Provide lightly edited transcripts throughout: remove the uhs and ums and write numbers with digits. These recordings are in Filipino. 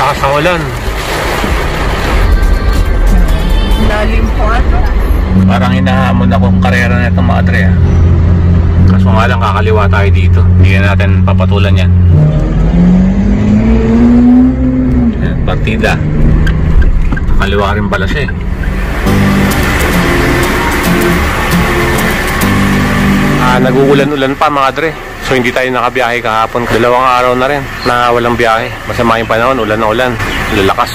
Lakas ng ulan. Lalim po ano? Parang hinahamon akong karera na itong mga dre. Kaso nga lang kakaliwa tayo dito. Hindi na natin papatulan yan. Partida. Kaliwa rin pala siya eh. Nag-uulan-ulan pa mga dre. So hindi tayo nakabiyahe kahapon. 2 araw na rin na walang biyahe. Masama yung panahon, ulan na ulan. Lalakas.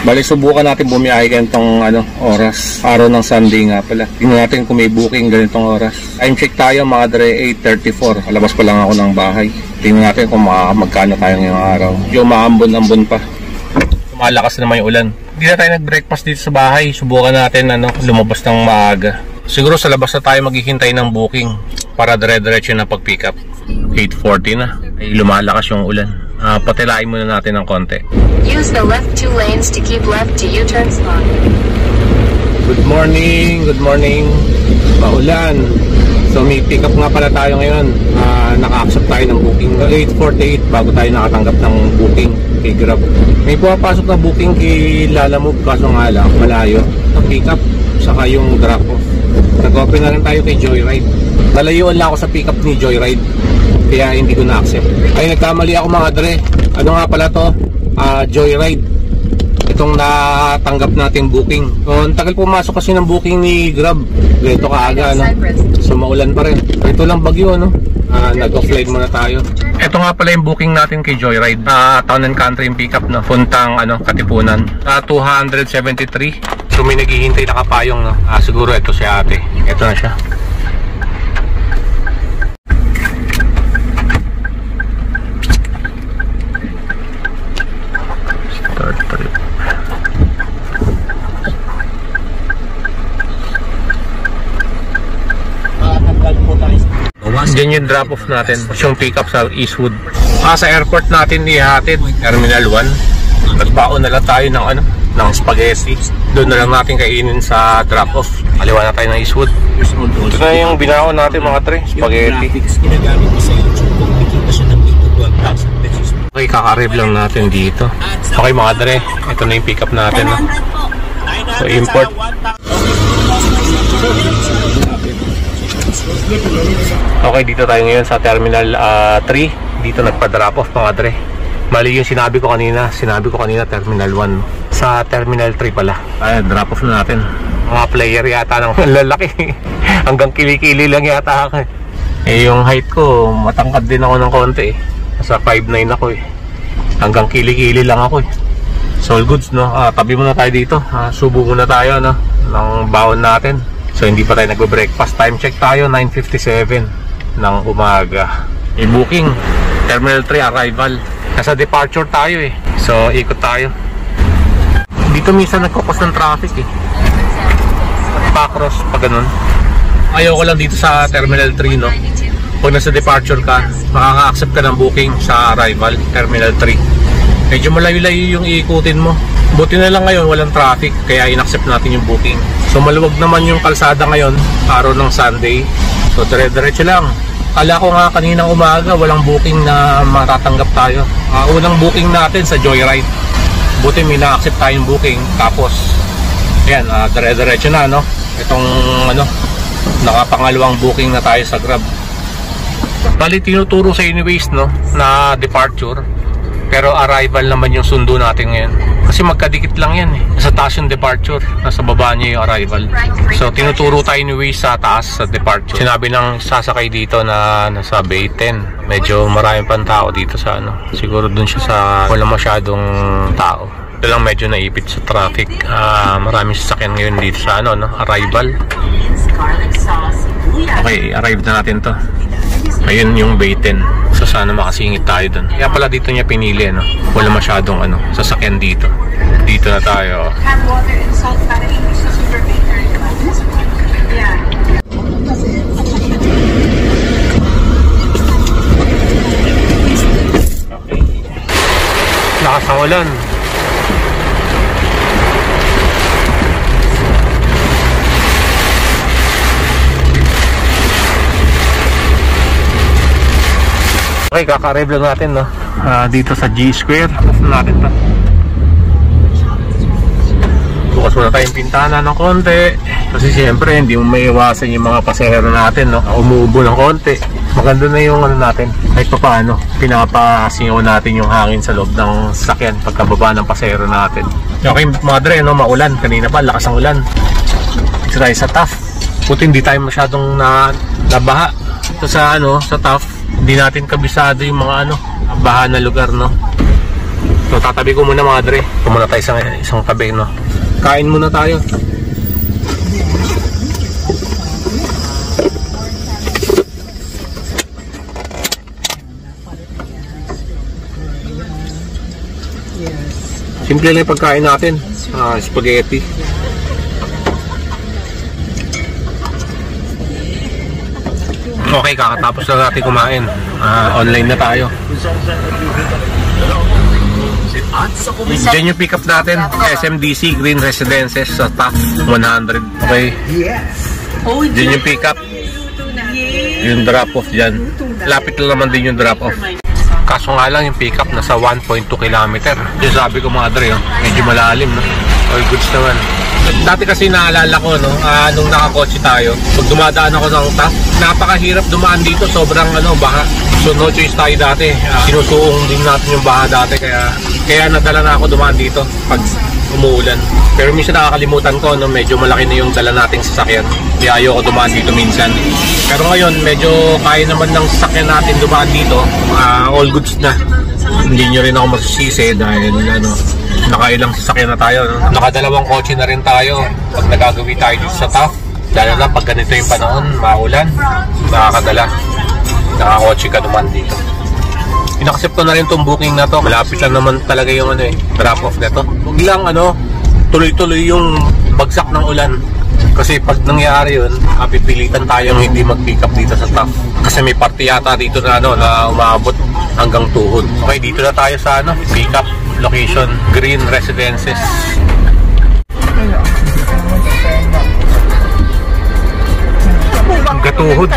Balik subukan natin bumiyahe ganitong oras. Araw ng Sunday nga pala. Tingnan natin kung may booking ganitong oras. Time check tayo mga dre, 8:34. Alabas pa lang ako ng bahay. Tingnan natin kung magkano tayo ngayong araw. Yung maambon-ambon pa. Malakas naman yung ulan. Hindi na tayo nag-breakfast dito sa bahay. Subukan natin lumabas ng maaga. Siguro sa labas na tayo maghihintay ng booking para dire-diretso na pag-pick up. 8:40 na. Ay lumalakas yung ulan. Patilain muna natin ng konti. Use the left 2 lanes to keep left to U-turn spot. Good morning, good morning. Maulan. So may pick up nga pala tayo ngayon. Naka-accept tayo ng booking. 8:48 bago tayo nakatanggap ng booking kay Grab. May pumapasok na booking kay Lalamove kaso nga lang malayo. Ang pick up saka yung drop off. Nag-open na lang tayo kay Joyride. Nalayuan lang ako sa pick up ni Joyride. Kaya hindi ko na-accept. Ay nagkamali ako mga dre. Ano nga pala to? Joyride. Itong natanggap natin booking. So, ang tagal pumasok kasi ng booking ni Grab. Ito kaaga So maulan pa rin. Ito lang bagyo nag-offline muna tayo. Ito nga pala yung booking natin kay Joyride. Town and Country yung pick up puntang Katipunan. 273. So may naghihintay na kapayong siguro ito si ate. Ito na siya. Start trip. Diyan yung drop off natin. Yung pick up sa Eastwood. Sa airport natin ihatid. Terminal 1. Nagbaon na lang tayo ng spaghetti. Doon na lang natin kainin sa drop-off. Kaliwa na tayo ng Eastwood. Ito na yung binaon natin mga tre. Spaghetti. Okay, kaka-arrive lang natin dito. Okay mga tre, ito na yung pick up natin. So import. Okay, dito tayo ngayon sa Terminal 3. Dito nagpa-drop off mga tre. Mali yung sinabi ko kanina Terminal 1. Sa Terminal 3 pala. Ay, drop off na natin. Mga player yata ng lalaki. Hanggang kilikili lang yata ako. Yung height ko, matangkad din ako ng konti. Nasa 5'9" ako Hanggang kilikili lang ako So all goods tabi muna tayo dito. Subo muna tayo ng baon natin. So hindi pa tayo nagbe-breakfast. Time check tayo 9:57 ng umaga. Booking Terminal 3 arrival. Nasa departure tayo So ikot tayo. Dito minsan nagkukos ng traffic Pa-cross pa ganun. Ayoko lang dito sa Terminal 3 Pag nasa departure ka, makaka-accept ka ng booking sa arrival Terminal 3. Medyo malayo-layo yung iikutin mo. Buti na lang ngayon walang traffic kaya in-accept natin yung booking. So maluwag naman yung kalsada ngayon, araw ng Sunday. So dire-diretso lang. Kala ko nga kaninang umaga walang booking na matatanggap tayo. Unang booking natin sa Joyride. Buti may na-accept tayong booking. Tapos ayan, dire-diretso na itong nakapangalawang booking na tayo sa Grab. Bali tinuturo sa anyways na departure. Pero arrival naman yung sundo natin ngayon. Kasi magkadikit lang yan Nasa taas yung departure, nasa baba niya yung arrival. So tinuturo tayo ni Waze sa taas sa departure. Sinabi ng sasakay dito na nasa Bay 10. Medyo maraming pang tao dito sa siguro dun siya sa wala masyadong tao. Ito lang medyo naipit sa traffic. Maraming sasakyan ngayon dito sa arrival. Okay, arrive na natin to. Ayun yung Bay 10. So sana makasingit tayo dun. Kaya pala dito niya pinili Wala masyadong sasakyan dito. Dito na tayo. Have water and salt para hindi sa super bitter. Yeah. Okay. Lakas ng ulan. Okay, kaka-arrive lang natin, no? Dito sa G Square. Off natin pa. Bukas muna tayong pintana ng konti. Kasi siyempre, hindi mo maiwasan yung mga pasahero natin, no? Umuubo ng konti. Maganda na yung ano natin. Kahit pa paano, pinapasingaw natin yung hangin sa loob ng sasakyan pagkababa ng pasahero natin. Okay, madre, no? Maulan. Kanina pa, lakas ang ulan. Dito tayo sa TAF. Puti hindi tayo masyadong nabaha. Ito sa ano, sa TAF. Hindi natin kabisado yung mga ano, baha na lugar, no? So tatabi ko muna mga dre. Ito muna tayo sa isang tabi, no? Kain muna tayo. Simple lang yung pagkain natin. Spaghetti. Okay, kakatapos na natin kumain. Online na tayo. Diyan yung pick up natin. SMDC Green Residences sa TAF 100. Okay. Diyan yung pick up. Yung drop off dyan. Lapit lang naman din yung drop off. Kaso nga lang yung pick up nasa 1.2 km. Yung sabi ko mga dre, medyo malalim, no? All goods naman. Dati kasi naalala ko, no, nung nakakotse tayo, pag dumadaan ako ng TAF, napakahirap dumaan dito, sobrang ano, baha. So no choice tayo dati. Sinusuong din natin yung baha dati, kaya nadala na ako dumaan dito pag umuulan. Pero minsan nakakalimutan ko, no, medyo malaki na yung dala nating sasakyan. Kaya ayoko dumaan dito minsan. Pero ngayon, medyo kaya naman ng sasakyan natin dumaan dito. All goods na. Hindi nyo rin ako masisisi dahil ano, nakailang sasakyan na tayo, no? Nakadalawang kotse na rin tayo pag nagagawi tayo dito sa TAF. Lalo na pag ganito yung panahon, maulan, nakakotse ka naman dito. In-accept ko na rin itong booking na to. Malapit lang naman talaga yung ano, drop off na to. Huwag lang ano, tuloy-tuloy yung bagsak ng ulan. Kasi pag nangyari yun, pipilitan tayong hindi mag-pick up dito sa TAF. Kasi may party yata dito na ano, na umaabot hanggang tuhod. Okay, dito na tayo sa ano, pick up location, Green Residences. Gatuhod.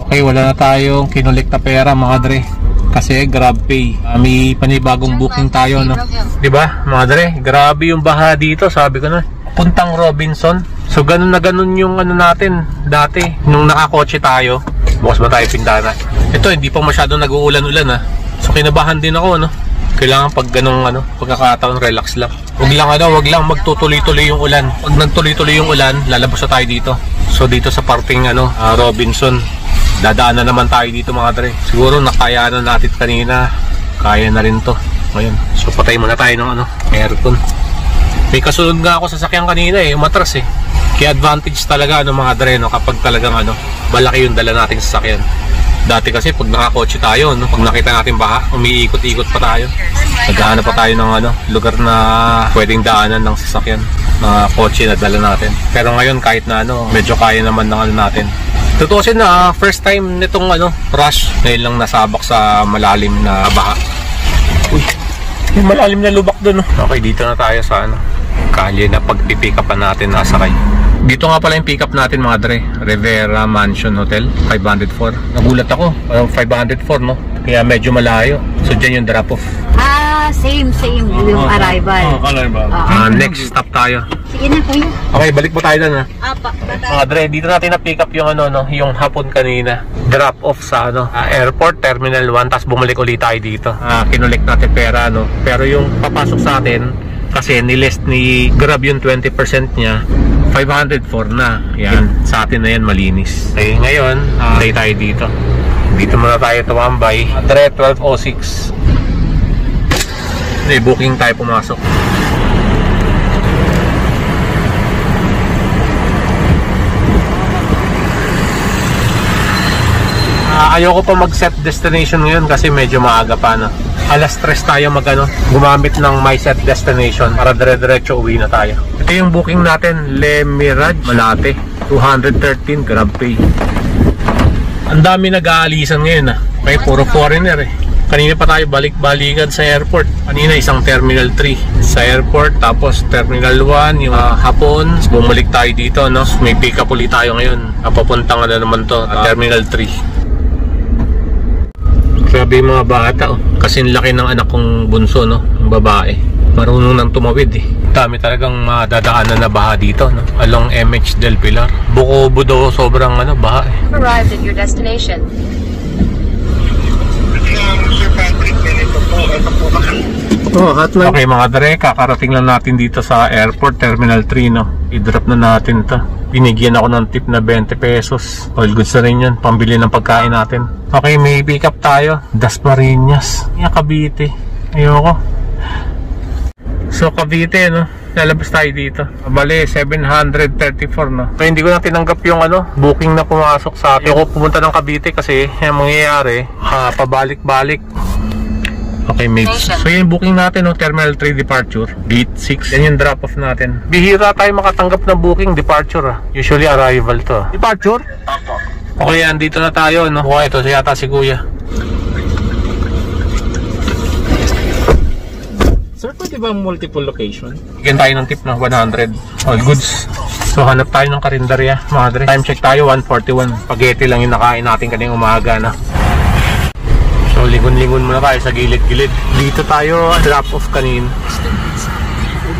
Okay, wala na tayong kinulik na pera mga dre. Kasi GrabPay. May panibagong booking tayo, no? Diba, mga dre? Grabe yung baha dito, sabi ko na. Puntang Robinson. So, ganun na ganun yung ano natin dati. Nung nakakotse tayo, bukas ba tayo pintana? Ito, hindi pa masyadong nag-uulan-ulan, ha? So, kinabahan din ako, no? Kailangan pag ganung ano, pagkakataon, relax lang. Wag lang magtutuloy-tuloy yung ulan. Pag nagtuloy-tuloy yung ulan, lalabas na tayo dito. So, dito sa parting ano, Robinson. Dadaan na naman tayo dito mga dre. Siguro nakayaan na natin kanina. Kaya na rin to. Ngayon. So patay muna tayo ng ano, aircon. May kasunod nga ako sa sasakyan kanina umatras Kaya advantage talaga ano mga dre, no, kapag talagang ano, malaki yung dala nating sasakyan. Dati kasi pag nakakotse tayo, no, pag nakita natin baha, umiikot-ikot pa tayo. Naghahanap pa tayo ng ano, lugar na pwedeng daanan ng sasakyan, na kotse na dala natin. Pero ngayon kahit na ano, medyo kaya naman ng ano natin. Tutusin na first time nitong ano, rush. Ngayon lang nasabak sa malalim na baha. Uy, yung malalim na lubak dun, no? Okay, dito na tayo sa ano, kalye na pag-pick upan natin nasakay. Dito nga pala yung pick up natin mga dre, Rivera Mansion Hotel, 504. Nagulat ako, 504, no? Kaya medyo malayo. So dyan yung drop off. Same yung arrival. Next stop tayo. Sige na, kuya. Okay, balik po tayo doon, ha? Mga dre, dito natin na pick up yung ano, no, yung hapon kanina. Drop off sa ano, airport, terminal 1, tapos bumalik ulit tayo dito. Kinulik natin pera, no? Pero yung papasok sa atin, kasi nilist ni Grab yung 20% niya, 504 na. Yan, sa atin na yan malinis. Okay, ngayon, play tayo dito. Dito muna tayo tumambay. Dre, 12:06. May booking tayo pumasok. Ayoko pa mag-set destination ngayon kasi medyo maaga pa, no? Alas 3 tayo gumamit ng my set destination para dire-diretso uwi na tayo. Ito yung booking natin, Le Mirage Malate, 213 GrabPay. Ang dami nag-aalisan ngayon, Okay, puro foreigner Kanina pa tayo balik-balikan sa airport. Kanina isang Terminal 3 sa airport, tapos Terminal 1 yung hapon. Bumalik tayo dito, no? May pick up ulit tayo ngayon. Papuntang na naman to, Terminal 3. Grabe yung mga bata, oh. Kasing laki ng anak kong bunso, no? Yung babae. Marunong nang tumawid, eh. Dami talagang madadaanan na baha dito, no? Along MH Del Pilar. Buko-buko daw sobrang baha, eh. Arrived at your destination. Oh, hotline. Okay mga dre, kakarating lang natin dito sa airport, Terminal 3, no? I-drop na natin to. Binigyan ako ng tip na 20 pesos. All goods na rin yun, pambili ng pagkain natin. Okay, may pick up tayo. Dasmariñas. Cavite. Ayoko. So Cavite, no? Lalabas tayo dito. Bale, 734, no? So, hindi ko na tinanggap yung booking na pumasok sa akin. Ayoko pumunta ng Cavite kasi yung mangyayari, pabalik-balik. Okay, mates. So yung booking natin, no, Terminal 3 departure, Gate 6. Yan yung drop off natin. Bihira tayo makatanggap ng booking departure, ah. Usually arrival to. Departure? Okay, andito na tayo, no? Okay, ito yata si Kuya. Sir, pwede ba multiple location? Bigyan tayo ng tip na 100. All goods. So hanap tayo ng karinderya, madre. Time check tayo, 1:41. Spaghetti lang yung nakain natin kaninang umaga, na. So lingon-lingon muna tayo sa gilid-gilid. Dito tayo drop off kanin.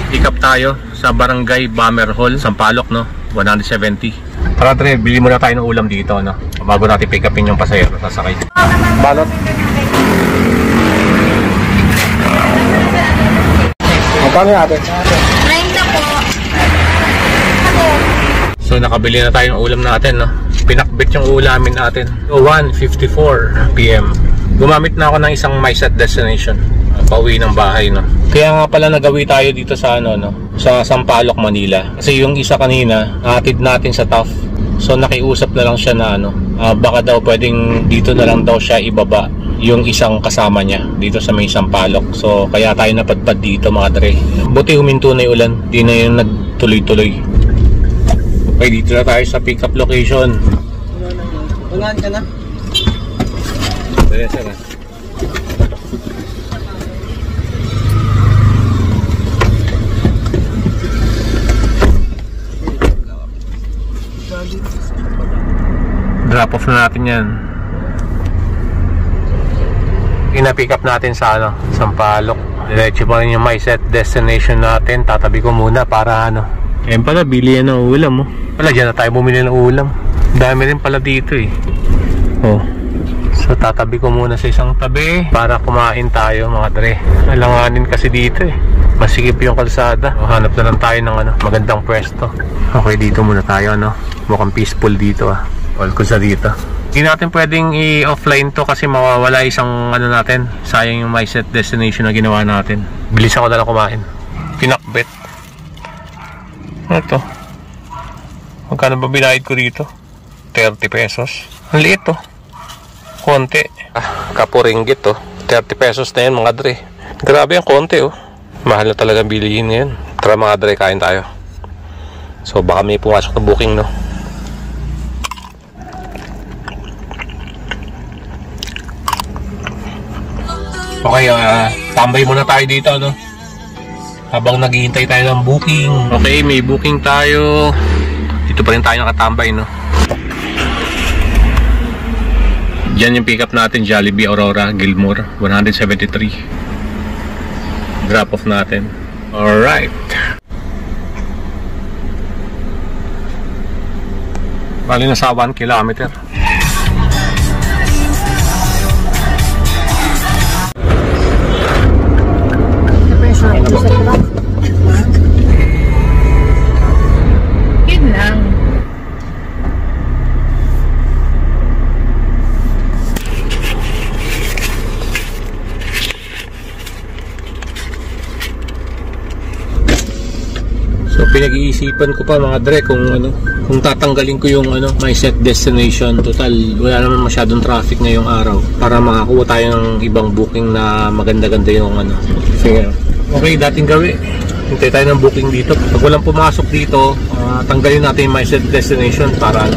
Pick up tayo sa Barangay Bomber Hall, Sampaloc, no? 170. Tara Dre, bili muna tayo ng ulam dito, no? Bago natin pick upin yung pasahero sasakay. Balot. Magkano natin? 90 po. So nakabili na tayo ng ulam natin, no? Pinakbit yung ulamin natin. 1:54 PM. Gumamit na ako ng isang MySet destination. Pauwi ng bahay, no? Kaya nga pala nagawi tayo dito sa sa Sampaloc, Manila. Kasi yung isa kanina, nahatid natin sa Taft. So nakiusap na lang siya na baka daw pwedeng dito na lang daw siya ibaba yung isang kasama niya dito sa may Sampaloc. So kaya tayo napadpad dito, mga dre. Buti huminto na yung ulan, di na yung nagtuloy-tuloy. Okay, dito na tayo sa pick up location. Unahan ka na? Yes, sir. Drop off na natin yan. Ina-pick up natin sa Sampaloc. Diretso pa rin yung MySet destination natin. Tatabi ko muna para Ayan pala, bili yan ng ulam, oh. Pala dyan na tayo bumili ng ulam. Dami rin pala dito, eh. Oh. So tatabi ko muna sa isang tabi para kumain tayo, mga dre. Alanganin kasi dito, eh. Masikip yung kalsada. Hanap na lang tayo ng magandang pwesto. Okay, dito muna tayo, mukhang peaceful dito, ah. All ko sa dito. Hindi natin pwedeng i-offline to kasi mawawala isang natin. Sayang yung MySet destination na ginawa natin. Bilis ako na lang kumain. Pinakbet. Ito. Magkano ba binayad ko dito? 30 pesos. Ang liit, to. Konti. Kapuringgit, to. 30 pesos na yun, mga dre. Grabe ang konti, oh. Mahal na talaga bilihin ngayon. Tara, mga dre, kain tayo. So baka may pumasok na booking, no? Okay, tambay muna tayo dito, no? Habang naghihintay tayo ng booking. Okay, may booking tayo. Dito pa rin tayo nakatambay, no? Diyan yung pick up natin, Jollibee Aurora, Gilmore, 173. Drop off natin. Alright. Bali na sa 1 kilometer. Yun lang. So pinag-iisipan ko pa, mga dre, kung tatanggalin ko yung MySet destination. Total wala naman masyadong traffic ngayong araw para makakuha tayo ng ibang booking na maganda-ganda yung Sige. Okay, dating gawi. Hintay tayo ng booking dito. Pag walang pumasok dito, tanggalin natin yung MySet destination para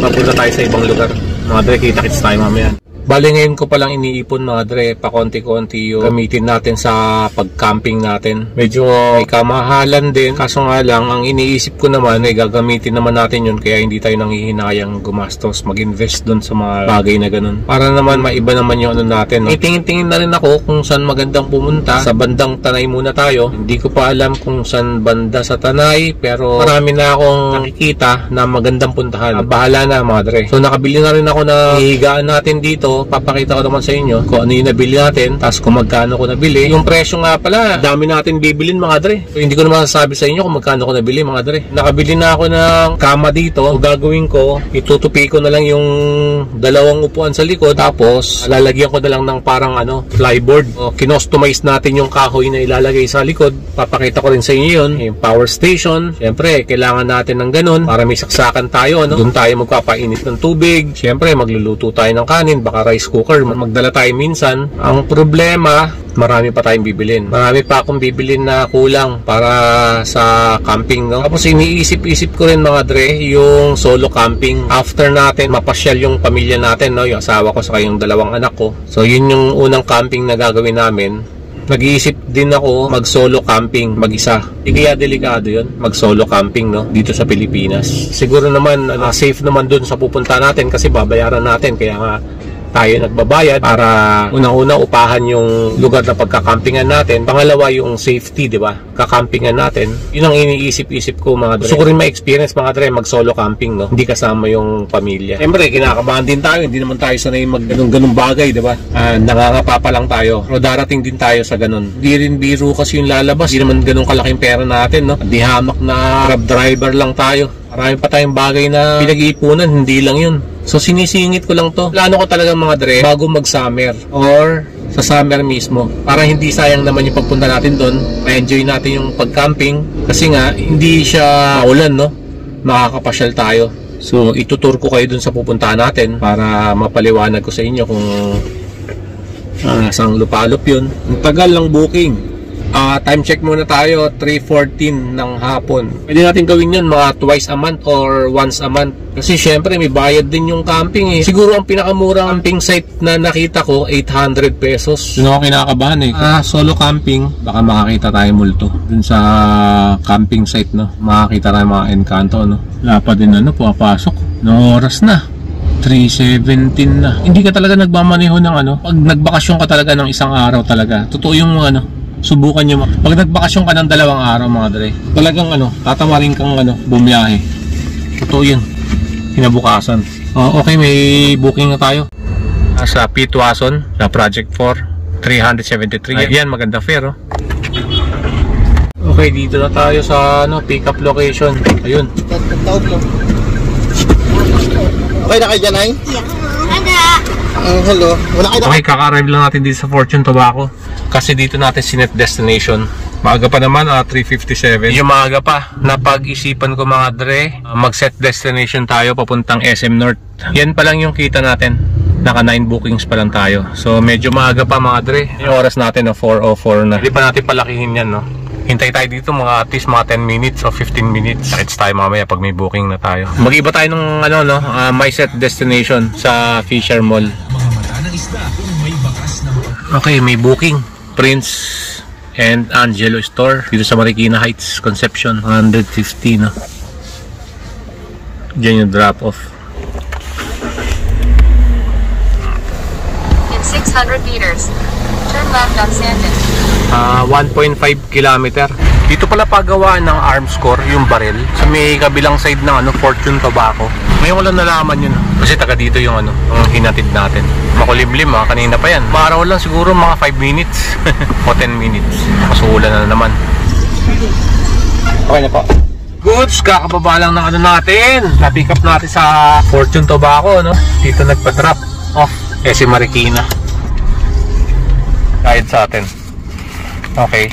mapunta tayo sa ibang lugar. Mga dre, kita-kits tayo mamaya. Bali ngayon ko palang iniipon mga dre, pa konti-konti yung gamitin natin sa pag-camping natin. Medyo may kamahalan din, kaso nga lang ang iniisip ko naman ay gagamitin naman natin yun, kaya hindi tayo nanghihinayang gumastos, mag-invest dun sa mga bagay na ganun. Para naman maiba naman yung ano natin. Itingin-tingin na rin ako kung saan magandang pumunta. Sa bandang Tanay muna tayo. Hindi ko pa alam kung saan banda sa Tanay, pero marami na akong nakikita na magandang puntahan. Bahala na mga dre. So nakabili na rin ako na higaan natin dito. Papakita ko naman sa inyo kung ano yung nabili natin, tapos kung magkano ko nabili. Yung presyo nga pala, dami natin bibilin mga dre. So, hindi ko naman sasabi sa inyo kung magkano ko nabili mga dre. Nakabili na ako ng kama dito. So, gagawin ko, itutupi ko na lang yung dalawang upuan sa likod, tapos lalagyan ko na lang ng parang flyboard. So, kinostomize natin yung kahoy na ilalagay sa likod. Papakita ko rin sa inyo yun. Yung power station, syempre kailangan natin ng ganun para may saksakan tayo. Doon tayo magpapainit ng tubig. Syempre magluluto tayo ng kanin, baka rice cooker, magdala tayo minsan. Ang problema, marami pa tayong bibilin. Marami pa akong bibilin na kulang para sa camping, no? Tapos iniisip-isip ko rin mga dre, yung solo camping. After natin mapasyal yung pamilya natin, no? Yung asawa ko sa yung dalawang anak ko. So yun yung unang camping na gagawin namin. Nag-iisip din ako mag-solo camping mag-isa. Kaya delikado yun, mag-solo camping, no? Dito sa Pilipinas. Siguro naman safe naman dun sa pupunta natin kasi babayaran natin, kaya nga tayo nagbabayad para unang-una upahan yung lugar na pagkakampingan natin. Pangalawa yung safety, di ba? Kakampingan natin. Yun ang iniisip-isip ko mga dre. Gusto ko rin ma-experience mga dre, mag-solo camping, no? Hindi kasama yung pamilya. Siyempre, kinakabahan din tayo. Hindi naman tayo sanay mag-ganong bagay, di ba? Nangangapa pa lang tayo. Pero darating din tayo sa ganon. Hindi rin biro kasi yung lalabas. Hindi naman ganong kalaking pera natin, no? Di hamak na grab driver lang tayo. Marami pa tayong bagay na pinag-iipunan, hindi lang yun. So sinisingit ko lang to. Plano ko talaga mga dre, bago mag-summer or sa summer mismo, para hindi sayang naman yung pagpunta natin doon. Ma-enjoy natin yung pag-camping kasi nga hindi siya maulan, no? Makakapasyal tayo. So itutur ko kayo doon sa pupuntahan natin para mapaliwanag ko sa inyo kung saan lupalop yun. Ang tagal ng booking. Time check muna tayo, 3:14 ng hapon. Pwede natin gawin yun mga twice a month or once a month. Kasi syempre may bayad din yung camping eh. Siguro ang pinakamurang camping site na nakita ko, 800 pesos. Yun ako kinakabahan eh. Solo camping, baka makakita tayo multo. Dun sa camping site, no? Makakita tayo mga Encanto, no? Wala pa din pumapasok. No oras na. 3:17 na. Hindi ka talaga nagmamaneho ng pag nagbakasyon ka talaga ng isang araw talaga. Totoo yung subukan nyo. Pag nagbakasyon ka ng 2 araw mga dre, talagang tatamarin kang bumiyahe. Totoo yun. Kinabukasan. Okay, may booking na tayo. Sa Pitwason, sa Project 4, 373. Ayan, maganda fare, oh. Okay, dito na tayo sa pick up location. Ayun. Okay na kayo dyan, ay? Hello. Wala kayo na. Okay, kaka-arrive lang natin dito sa Fortune Tobacco. Kasi dito natin sinet destination. Maaga pa naman, 3:57. Yung maaga pa, napag-isipan ko mga dre, mag-set destination tayo papuntang SM North. Yan pa lang yung kita natin. Naka 9 bookings pa lang tayo. So medyo maaga pa mga dre. Yung oras natin 4:04 na. Hindi pa natin palakihin yan, no? Hintay tayo dito at least mga 10 minutes o 15 minutes. Sakits tayo mamaya pag may booking na tayo. Mag-iba tayo ng my set destination sa Fisher Mall. Okay, may booking. Prince and Angelo Store dito sa Marikina Heights, Conception. 150 na. Diyan yung drop off. In 600 meters, turn left on Sandon. 1.5 kilometer. Dito pala pagawaan ng Armscore, yung baril. Sa may kabilang side ng Fortune Tobacco. Ngayon ko lang nalaman yun. Kasi taga dito yung hinatid natin. Makulimlim kanina pa yan. Maaraw lang siguro mga 5 minutes o 10 minutes. Masuulan na naman. Okay na po. Goods, kakababa lang ng natin. Na-pick up natin sa Fortune Tobacco, no? Dito nagpa-drop off. SM Marikina. Kahit sa atin. Okay.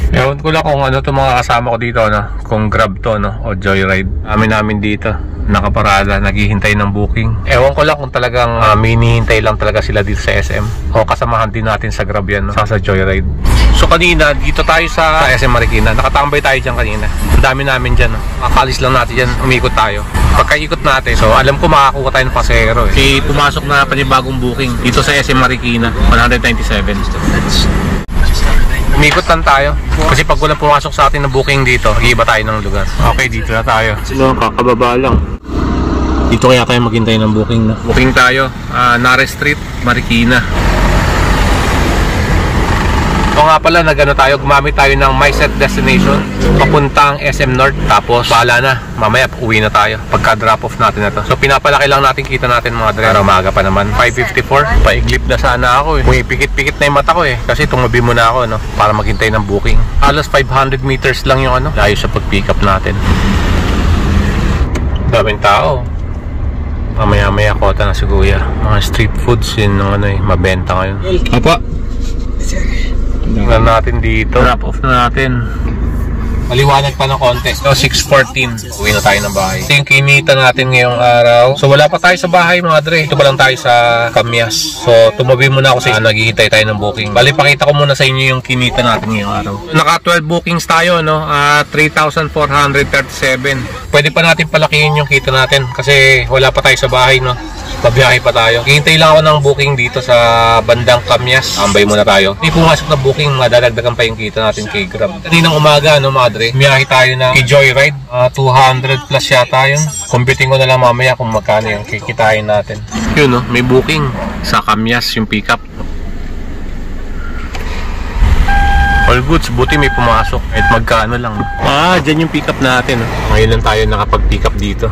Ewan ko lang kung ano to mga kasama ko dito, no? Kung Grab to, no? O Joyride. Namin dito, nakaparada, naghihintay ng booking. Ewan ko lang kung talagang minihintay lang talaga sila dito sa SM. O kasamahan din natin sa Grab yan, no? Sa Joyride. So kanina, dito tayo sa SM Marikina. Nakatambay tayo dyan kanina. Ang dami namin dyan, no? Kakalis lang natin dyan, umikot tayo. Pagkaikot natin, so alam ko makakuha tayo ng pasahero eh. Si pumasok na panibagong booking dito sa SM Marikina, 197. Umikot lang tayo. Kasi pag walang pumasok sa atin na booking dito, iiba tayo ng lugar. Okay, dito na tayo. No, kakababa lang. Dito kaya tayo maghintay ng booking na. Booking tayo, Nare Street, Marikina. O nga pala, gumamit tayo ng My Set Destination papuntang SM North. Tapos bahala na, mamaya uwi na tayo pagka drop off natin na to. So pinapalaki lang natin, kita natin mga dre. Umaga pa naman, 5:54. Paiglip na sana ako eh. Pumipikit-pikit na yung mata ko eh. Kasi tumabi muna ako, no, para maghintay ng booking. Halos 500 meters lang yung ano, layo sa pag-pick up natin. Daming tao. Mamaya-maya kota na si Kuya. Mga street foods yun ng ano eh, mabenta ngayon. Apa? Tingnan natin dito. Drop off na natin. Maliwanag pa ng konti. So 6:14, uwi na tayo ng bahay. Ito yung kinita natin ngayong araw. So wala pa tayo sa bahay mga dre. Ito pa lang tayo sa Kamyas. So tumabi muna ako sa naghihintay tayo ng booking. Bali pakita ko muna sa inyo yung kinita natin ngayong araw. Naka 12 bookings tayo, no? 3,437. Pwede pa natin palakihin yung kita natin kasi wala pa tayo sa bahay, no? Pabiyahe pa tayo. Hihintay lang ako ng booking dito sa bandang Kamyas. Ambay muna tayo. Hindi pumasok na booking, madadagdagan pa yung kita natin kay Grab. Kaninang umaga, no, madre, biyahe tayo na kay Joyride. 200 plus yata yun. Computing ko na lang mamaya kung magkano yung kikitain natin. Yun, no, may booking sa Kamyas yung pickup. All goods, buti may pumasok. At magkano lang. Dyan yung pickup natin. Ngayon lang tayo nakapag-pickup dito.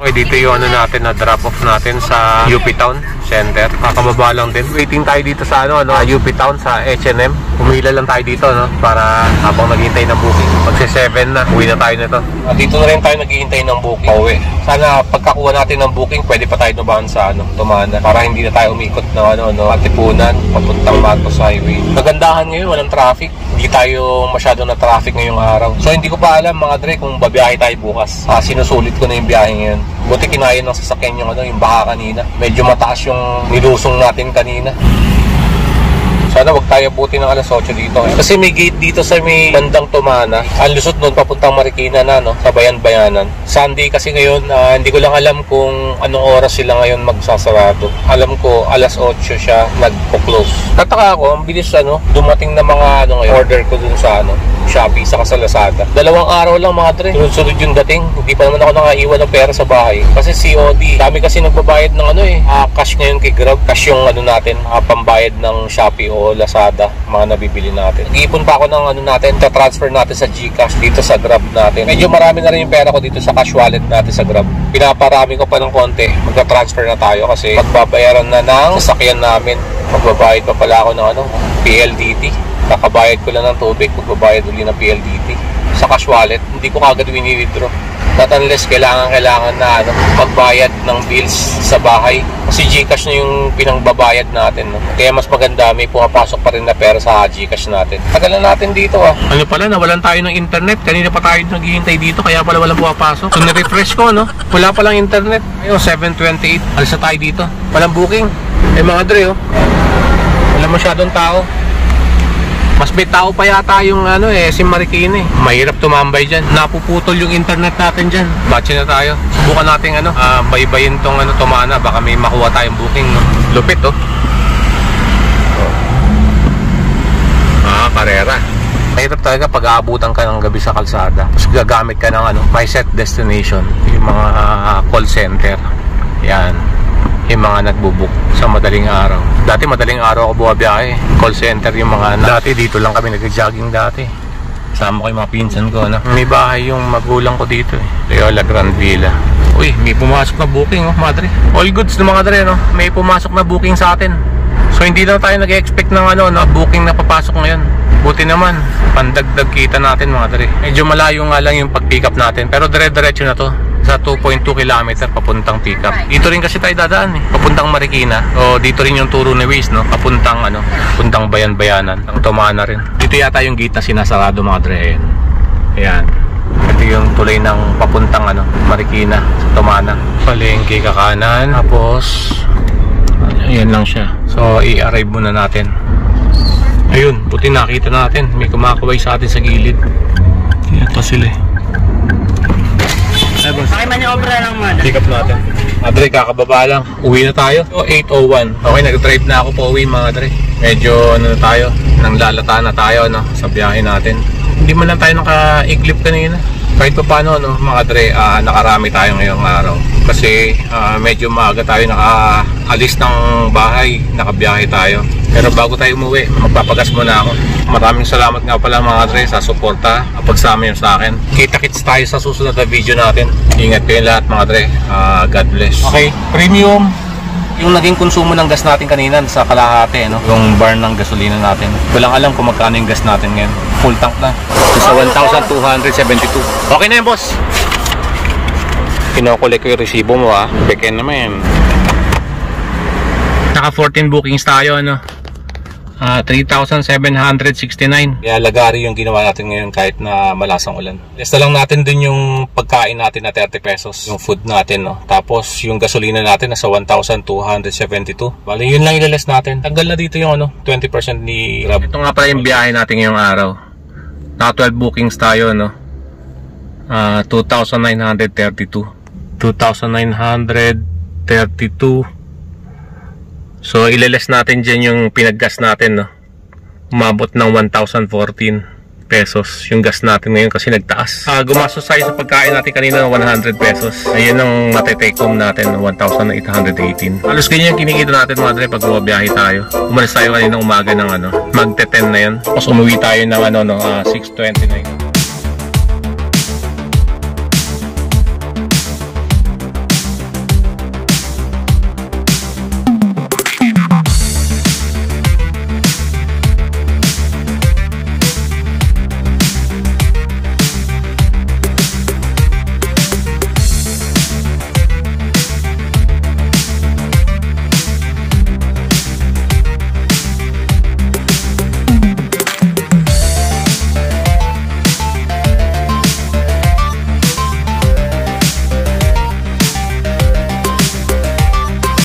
Okay, dito yung ano natin na drop off natin sa UP Town Center. Kakababa lang din. Waiting tayo dito sa UP Town sa H&M. Pumila lang tayo dito, no, para habang naghihintay ng booking. Pag 7 na, uwi na tayo nito. Dito na rin tayo naghihintay ng booking. Pauwi. Sana pagkakuha natin ng booking, pwede pa tayo dumaan sa Tumana para hindi na tayo umikot ng Katipunan papuntang Marcos Highway. Kagandahan ngayon, walang traffic. Hindi tayo masyado na traffic ngayong araw. So hindi ko pa alam mga dre kung babiyahe tayo bukas. Sinusulit ko na yung biyahe ngayon. Buti kinain ng sasakyan yung baha kanina. Medyo mataas yung nilusong natin kanina. Sana wag tayo buti ng alas 8 dito. Kasi may gate dito sa may bandang Tumana. Ang lusot nun papuntang Marikina na, no, sa Bayan-Bayanan. Sunday kasi ngayon, hindi ko lang alam kung anong oras sila ngayon magsasarado. Alam ko alas 8 siya nagpo-close. Tataka ako, ang bilis dumating na mga order ko dun sa Shopee sa Lazada. 2 araw lang mga dre. Sunod-sunod yung dating. Hindi pa naman ako nakaiwan ng pera sa bahay. Kasi COD. Dami kasi nagbabayad ng cash ngayon kay Grab. Cash yung natin, pambayad ng Shopee o Lazada, mga nabibili natin. Nag-iipon pa ako ng natin, ta-transfer natin sa GCash dito sa Grab natin. Medyo marami na rin yung pera ko dito sa cash wallet natin sa Grab. Pinaparami ko pa ng konti. Magta-transfer na tayo kasi magbabayaran na ng sasakyan namin. Magbabayad pa pala ako ng PLDT. Kakabayad ko lang ng tubig, magbabayad uli ng PLDT sa cash wallet. Hindi ko kagad wini-withdraw. Not unless kailangan na magbayad ng bills sa bahay. Kasi GCash na yung pinangbabayad natin. Kaya mas maganda, may pumapasok pa rin na pera sa GCash natin. Tagal na natin dito Ano pala, nawalan tayo ng internet. Kanina pa tayo naghihintay dito, kaya pala walang pumapasok. So nirefresh ko, wala palang internet. Ayun, 7:28. Alis na tayo dito. Walang booking. Mga dre, wala masyadong tao. Mas may tao pa yata yung SM Marikina. Mahirap tumambay dyan. Napuputol yung internet natin dyan. Batch na tayo. Subukan natin baybayin tong Tumana. Baka may makuha tayong booking. Lupit karera. Mahirap talaga pag aabutan ka ng gabi sa kalsada. Tapos gagamit ka ng My Set Destination. Yung mga call center. Yan. Yung mga nagbubook sa madaling araw. Dati madaling araw ako bumabiyahe. Call center yung mga dati dito lang kami nag-jogging dati. Sama ko yung mga pinsan ko May bahay yung magulang ko dito Loyola Grand Villa. Uy, may pumasok na booking madre. All goods na mga dre May pumasok na booking sa atin. So hindi na tayo nag-expect ng na booking na papasok ngayon. Buti naman, pandagdag kita natin mga dre. Medyo malayo nga lang yung pag-pick up natin. Pero dire-diretso na to. Nasa 2.2 km papuntang Pickup. Dito rin kasi tayo dadaan eh, papuntang Marikina. O dito rin yung turo ni Waze, no? Papuntang papuntang Bayan-Bayanan. Ang Tomana rin. Dito yata yung gate na sinasarado, mga dre. Ayan. Ito yung tulay ng papuntang Marikina sa Tomana. Palengke ka kanan. Tapos ayan lang siya. So i-arrive muna natin. Ayun, puti nakita natin. May kumakaway sa atin sa gilid. Ito sila eh. Ay, boss. Okay, maniobra lang man. Pick up natin. Dre, kakababa lang. Uwi na tayo. So, 8:01. Okay, nag-drive na ako pa uwi, mga Dre. Medyo na tayo. Nanglalata na tayo sa biyahe natin. Hindi man lang tayo naka-iglip kanina. Kahit pa paano, mga Dre, nakarami tayo ngayong araw. Kasi medyo maaga tayo nakaalis ng bahay. Nakabiyahe tayo. Pero bago tayo umuwi, magpapagas muna ako. Maraming salamat nga pala, mga Dre, sa suporta, pagsama nyo sa akin. Kita-kits tayo sa susunod na video natin. Ingat kayo lahat, mga Dre. God bless. Okay, premium. Yung naging konsumo ng gas natin kanina sa kalahati, yung burn ng gasolina natin. Walang alam kung magkano yung gas natin ngayon. Full tank na. So, sa 1,272. Okay na yun, boss. Kinokolek ko yung resibo mo, Beken naman. Naka 14 bookings tayo, 3,769. Kaya lagari yung ginawa natin ngayon kahit na malasang ulan. Lesta lang natin din yung pagkain natin na 30 pesos. Yung food natin, Tapos yung gasolina natin nasa 1,272. Bali, yun lang ilaless natin. Tanggal na dito yung 20% ni Grab. Ito nga pala yung biyahe natin ngayong araw. Naka 12 bookings tayo, 2,932. 2,932. So ilaless natin dyan yung pinaggas natin, umabot ng 1,014 pesos yung gas natin ngayon kasi nagtaas. Gumastos tayo sa pagkain natin kanina ng 100 pesos. Ayun ang matitake home natin, 1,818. Halos ganyan yung kinikita natin, mga Dre, pag bumabiyahe tayo. Umalis tayo kanina umaga ng magte-10 na yun. Tapos umuwi tayo ng 6:29.